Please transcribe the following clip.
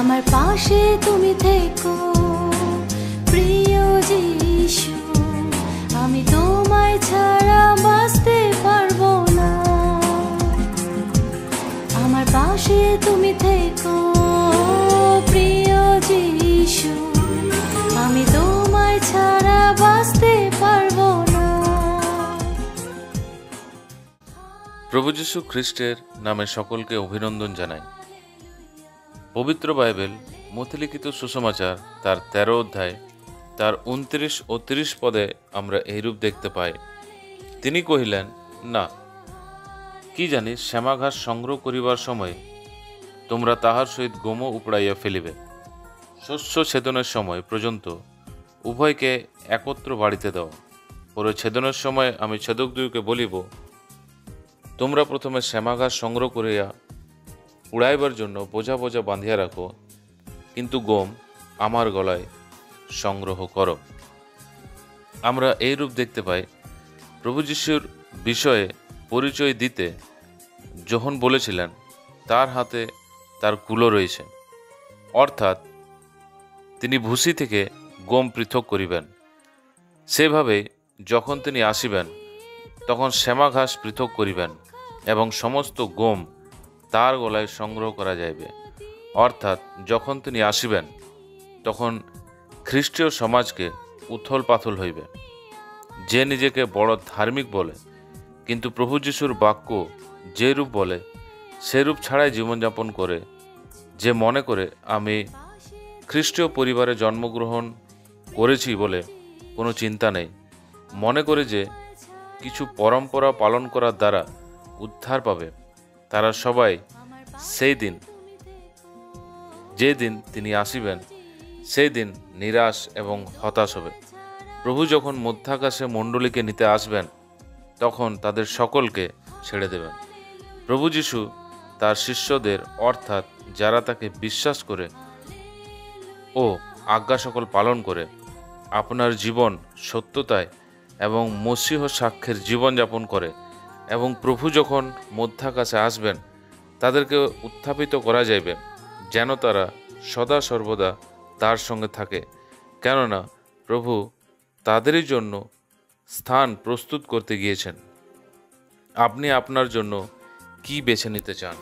আমার পাশে তুমি থেকো প্রিয় যিশু, আমি তোমায় ছাড়া বাঁচতে পারবো না। আমার পাশে তুমি থেকো প্রিয় যিশু, আমি তোমায় ছাড়া বাঁচতে পারবো না। প্রভু যীশু খ্রিস্টের নামে সকলকে অভিনন্দন জানাই। পবিত্র বাইবেল মথিলিখিত সুসমাচার তার 13 অধ্যায় তার 29 ও 30 পদে আমরা এইরূপ দেখতে পাই। তিনি কহিলেন, না, কি জানি শ্যামাঘাস সংগ্রহ করিবার সময় তোমরা তাহার সহিত গোমও উপড়াইয়া ফেলিবে। শস্য ছেদনের সময় পর্যন্ত উভয়কে একত্র বাড়িতে দাও। পরে ছেদনের সময় আমি ছেদকদ্বয়কে বলিব, তোমরা প্রথমে শ্যামাঘাস সংগ্রহ করিয়া উড়াইবার জন্য বোঝা বোঝা বাঁধিয়া রাখো, কিন্তু গম আমার গলায় সংগ্রহ করো। আমরা এই রূপ দেখতে পাই প্রভু যীশুর বিষয়ে পরিচয় দিতে যখন বলেছিলেন তার হাতে তার কুলো রয়েছে, অর্থাৎ তিনি ভুসি থেকে গম পৃথক করিবেন। সেভাবে যখন তিনি আসিবেন তখন শ্যামাঘাস পৃথক করিবেন এবং সমস্ত গম তার গলায় সংগ্রহ করা যাইবে। অর্থাৎ যখন তিনি আসিবেন তখন খ্রিস্টীয় সমাজকে উথল পাথল হইবে। যে নিজেকে বড় ধার্মিক বলে কিন্তু প্রভু যীশুর বাক্য যে রূপ বলে সেরূপ ছাড়াই জীবনযাপন করে, যে মনে করে আমি খ্রিস্টীয় পরিবারে জন্মগ্রহণ করেছি বলে কোনো চিন্তা নেই, মনে করে যে কিছু পরম্পরা পালন করার দ্বারা উদ্ধার পাবে, তারা সবাই সেই দিন, যে দিন তিনি আসিবেন সেই দিন নিরাশ এবং হতাশ হবে। প্রভু যখন মধ্যাকাশে মণ্ডলীকে নিতে আসবেন তখন তাদের সকলকে ছেড়ে দেবেন। প্রভু যীশু তার শিষ্যদের, অর্থাৎ যারা তাকে বিশ্বাস করে ও আজ্ঞা সকল পালন করে আপনার জীবন সত্যতায় এবং মসীহ সাক্ষ্যের জীবনযাপন করে এবং প্রভু যখন মধ্যাকাশে আসবেন তাদেরকে উত্থাপিত করা যাইবে যেন তারা সদা সর্বদা তার সঙ্গে থাকে, কেননা প্রভু তাদেরই জন্য স্থান প্রস্তুত করতে গিয়েছেন। আপনি আপনার জন্য কি বেছে নিতে চান?